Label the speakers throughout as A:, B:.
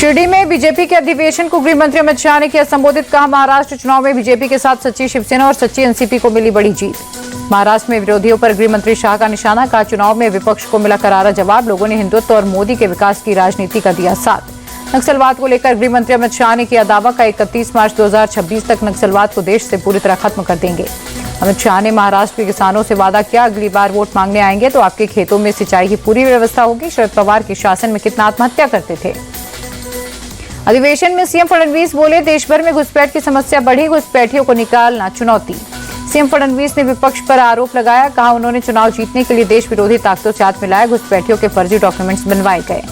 A: शिरडी में बीजेपी के अधिवेशन को गृह मंत्री अमित शाह ने किया संबोधित। कहा, महाराष्ट्र चुनाव में बीजेपी के साथ सच्ची शिवसेना और सच्ची एनसीपी को मिली बड़ी जीत। महाराष्ट्र में विरोधियों पर गृह मंत्री शाह का निशाना। कहा, चुनाव में विपक्ष को मिला करारा जवाब। लोगों ने हिंदुत्व और मोदी के विकास की राजनीति का दिया साथ। नक्सलवाद को लेकर गृह मंत्री अमित शाह ने किया दावा। का 31 मार्च 2026 तक नक्सलवाद को देश से पूरी तरह खत्म कर देंगे। अमित शाह ने महाराष्ट्र के किसानों से वादा किया, अगली बार वोट मांगने आएंगे तो आपके खेतों में सिंचाई की पूरी व्यवस्था होगी। शरद पवार के शासन में कितना आत्महत्या करते थे। अधिवेशन में सीएम फडणवीस बोले, देश भर में घुसपैठ की समस्या बढ़ी, घुसपैठियों को निकालना चुनौती। सीएम फडणवीस ने विपक्ष पर आरोप लगाया। कहा, उन्होंने चुनाव जीतने के लिए देश विरोधी ताकतों से हाथ मिलाया, घुसपैठियों के फर्जी डॉक्यूमेंट्स बनवाए गए।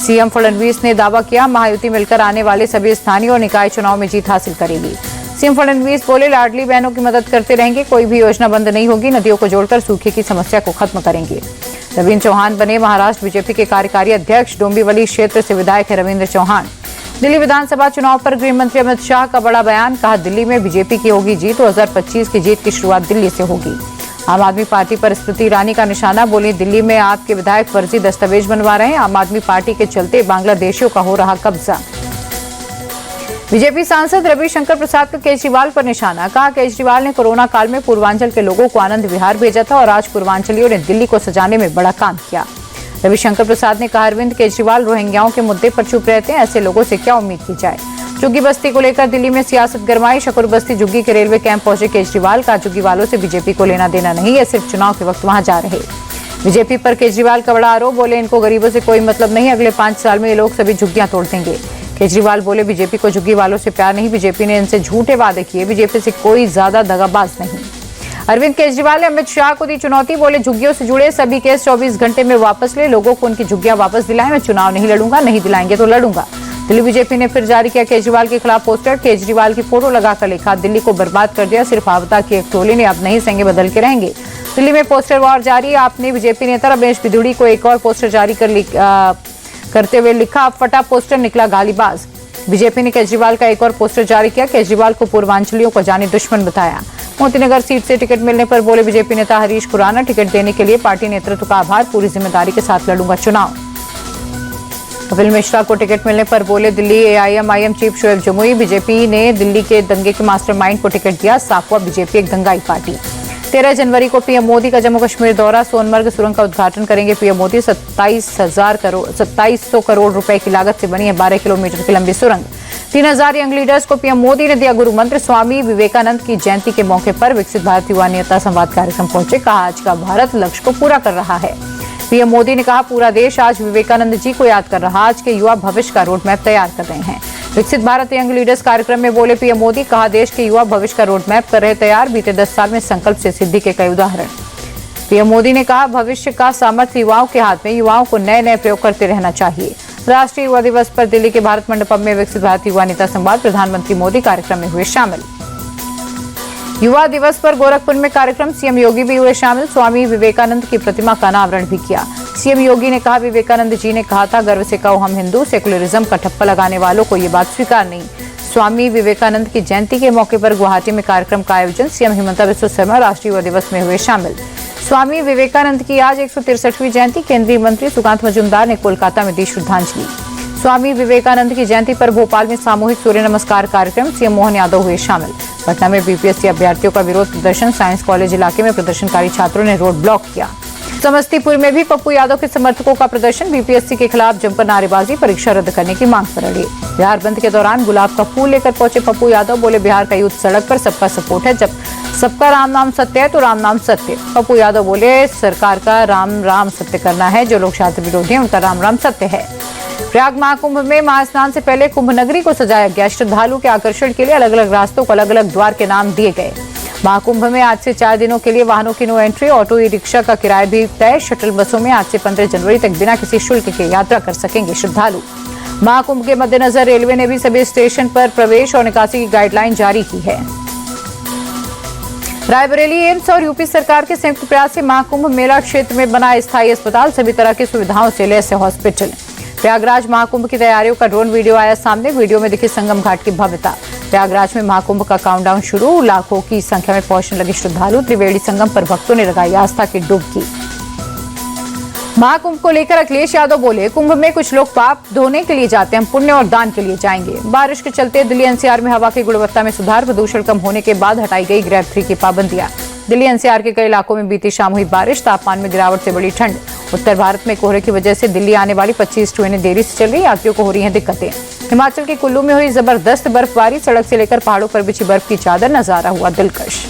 A: सीएम फडणवीस ने दावा किया, महायुति मिलकर आने वाले सभी स्थानीय और निकाय चुनाव में जीत हासिल करेगी। सीएम फडणवीस बोले, लाडली बहनों की मदद करते रहेंगे, कोई भी योजना बंद नहीं होगी, नदियों को जोड़कर सूखे की समस्या को खत्म करेंगे। रविंद्र चौहान बने महाराष्ट्र बीजेपी के कार्यकारी अध्यक्ष। डोंबिवली क्षेत्र से विधायक है रविंद्र चौहान। दिल्ली विधानसभा चुनाव पर गृह मंत्री अमित शाह का बड़ा बयान। कहा, दिल्ली में बीजेपी की होगी जीत। 2025 की जीत की शुरुआत दिल्ली से होगी। आम आदमी पार्टी पर स्मृति ईरानी का निशाना। बोली, दिल्ली में आपके विधायक फर्जी दस्तावेज बनवा रहे हैं। आम आदमी पार्टी के चलते बांग्लादेशियों का हो रहा कब्जा। बीजेपी सांसद रविशंकर प्रसाद का केजरीवाल पर निशाना। कहा, केजरीवाल ने कोरोना काल में पूर्वांचल के लोगों को आनंद विहार भेजा था और आज पूर्वांचलियों ने दिल्ली को सजाने में बड़ा काम किया। रविशंकर प्रसाद ने कहा, अरविंद केजरीवाल रोहिंग्याओं के मुद्दे पर चुप रहते हैं, ऐसे लोगों से क्या उम्मीद की जाए। झुग्गी बस्ती को लेकर दिल्ली में सियासत गरमाई। शकूर बस्ती झुग्गी के रेलवे कैंप पहुंचे केजरीवाल। का झुग्गी वालों से बीजेपी को लेना देना नहीं है, सिर्फ चुनाव के वक्त वहां जा रहे। बीजेपी पर केजरीवाल का बड़ा आरोप। बोले, इनको गरीबों से कोई मतलब नहीं, अगले 5 साल में ये लोग सभी झुग्गियां तोड़ देंगे। केजरीवाल बोले, बीजेपी को झुग्गी वालों से प्यार नहीं, बीजेपी ने इनसे झूठे वादे किए, बीजेपी से कोई ज्यादा दगाबाज नहीं। अरविंद केजरीवाल ने अमित शाह को दी चुनौती। बोले, झुग्गियों से जुड़े सभी केस 24 घंटे में वापस ले, लोगों को उनकी झुग्गियां वापस दिलाएं। मैं चुनाव नहीं लड़ूंगा, नहीं दिलाएंगे तो लड़ूंगा। दिल्ली बीजेपी ने फिर जारी किया केजरीवाल के खिलाफ पोस्टर। केजरीवाल की फोटो लगाकर लिखा, दिल्ली को बर्बाद कर दिया, सिर्फ आवता की एक टोली ने, अब नहीं संगे बदल के रहेंगे। दिल्ली में पोस्टर वॉर जारी। आपने बीजेपी नेता रमेश बिधूड़ी को एक और पोस्टर जारी करते हुए लिखा, अब फटा पोस्टर निकला गालीबाज। बीजेपी ने केजरीवाल का एक और पोस्टर जारी किया। केजरीवाल को पूर्वांचलियों को जानी दुश्मन बताया। मोतीनगर सीट से टिकट मिलने पर बोले बीजेपी नेता हरीश खुराना, टिकट देने के लिए पार्टी नेतृत्व का आभार, पूरी जिम्मेदारी के साथ लड़ूंगा चुनाव। कपिल मिश्रा को टिकट मिलने पर बोले Delhi AIMIM chief Shoaib Jamui, BJP ने दिल्ली के दंगे के मास्टरमाइंड को टिकट दिया, साफ हुआ बीजेपी एक दंगाई पार्टी। 13 जनवरी को पीएम मोदी का जम्मू कश्मीर दौरा। सोनमर्ग सुरंग का उद्घाटन करेंगे पीएम मोदी। 2700 करोड़ रुपए की लागत से बनी है 12 किलोमीटर की लंबी सुरंग। 3000 यंग लीडर्स को पीएम मोदी ने दिया गुरु मंत्र। स्वामी विवेकानंद की जयंती के मौके पर विकसित भारत युवा नेता संवाद कार्यक्रम पहुंचे। कहा, आज का भारत लक्ष्य को पूरा कर रहा है। पीएम मोदी ने कहा, पूरा देश आज विवेकानंद जी को याद कर रहा, आज के युवा भविष्य का रोड मैप तैयार कर रहे हैं। विकसित भारत यंग लीडर्स कार्यक्रम में बोले पीएम मोदी। कहा, देश के युवा भविष्य का रोड मैप कर रहे तैयार, बीते 10 साल में संकल्प से सिद्धि के कई उदाहरण। पीएम मोदी ने कहा, भविष्य का सामर्थ्य युवाओं के हाथ में, युवाओं को नए नए प्रयोग करते रहना चाहिए। राष्ट्रीय युवा दिवस पर दिल्ली के भारत मंडपम में विकसित भारत युवा नेता संवाद। प्रधानमंत्री मोदी कार्यक्रम में हुए शामिल। युवा दिवस पर गोरखपुर में कार्यक्रम, सीएम योगी भी हुए शामिल। स्वामी विवेकानंद की प्रतिमा का अनावरण भी किया। सीएम योगी ने कहा, विवेकानंद जी ने कहा था, गर्व से कहो हम हिंदू, सेकुलरिज्म का ठप्पा लगाने वालों को ये बात स्वीकार नहीं। स्वामी विवेकानंद की जयंती के मौके पर गुवाहाटी में कार्यक्रम का आयोजन। सीएम हिमंता बिस्वा शर्मा राष्ट्रीय युवा दिवस में हुए शामिल। स्वामी विवेकानंद की आज 163वीं जयंती। केंद्रीय मंत्री सुकांत मजूमदार ने कोलकाता में दी श्रद्धांजलि। स्वामी विवेकानंद की जयंती पर भोपाल में सामूहिक सूर्य नमस्कार कार्यक्रम। सीएम मोहन यादव हुए शामिल। पटना में बीपीएससी अभ्यर्थियों का विरोध प्रदर्शन। साइंस कॉलेज इलाके में प्रदर्शनकारी छात्रों ने रोड ब्लॉक किया। समस्तीपुर में भी पप्पू यादव के समर्थकों का प्रदर्शन। बीपीएससी के खिलाफ जमकर नारेबाजी, परीक्षा रद्द करने की मांग पर अड़े। बिहार बंद के दौरान गुलाब का फूल लेकर पहुंचे पप्पू यादव। बोले, बिहार का यूथ सड़क पर सबका सपोर्ट है, जब सबका राम नाम सत्य है तो राम नाम सत्य। पप्पू यादव बोले, सरकार का राम राम सत्य करना है, जो लोग शास्त्र विरोधी हैं उनका राम राम सत्य है। प्रयाग महाकुंभ में महास्नान से पहले कुंभ नगरी को सजाया गया। श्रद्धालु के आकर्षण के लिए अलग अलग रास्तों को अलग अलग द्वार के नाम दिए गए। महाकुंभ में आज से 4 दिनों के लिए वाहनों की no entry. Auto e rickshaw का किराया भी तय। शटल बसों में आज से 15 जनवरी तक बिना किसी शुल्क के यात्रा कर सकेंगे श्रद्धालु। महाकुंभ के मद्देनजर रेलवे ने भी सभी स्टेशन पर प्रवेश और निकासी की गाइडलाइन जारी की है। रायबरेली एम्स और यूपी सरकार के संयुक्त प्रयास से महाकुंभ मेला क्षेत्र में बना स्थायी अस्पताल, सभी तरह की सुविधाओं से लैस है हॉस्पिटल। प्रयागराज महाकुंभ की तैयारियों का ड्रोन वीडियो आया सामने। वीडियो में दिखी संगम घाट की भव्यता। प्रयागराज में महाकुंभ का काउंटडाउन शुरू। लाखों की संख्या में पहुंचने लगे श्रद्धालु। त्रिवेणी संगम पर भक्तों ने लगाई आस्था की डुबकी। महाकुंभ को लेकर अखिलेश यादव बोले, कुंभ में कुछ लोग पाप धोने के लिए जाते हैं, हम पुण्य और दान के लिए जाएंगे। बारिश के चलते दिल्ली एनसीआर में हवा की गुणवत्ता में सुधार, प्रदूषण कम होने के बाद हटाई गई ग्रेड 3 की पाबंदियां। दिल्ली एनसीआर के कई इलाकों में बीती शाम हुई बारिश, तापमान में गिरावट से बढ़ी ठंड। उत्तर भारत में कोहरे की वजह से दिल्ली आने वाली 25 ट्रेनें देरी से चल रही, यात्रियों को हो रही हैं दिक्कतें। हिमाचल के कुल्लू में हुई जबरदस्त बर्फबारी, सड़क से लेकर पहाड़ों पर बिछी बर्फ की चादर, नजारा हुआ दिलकश।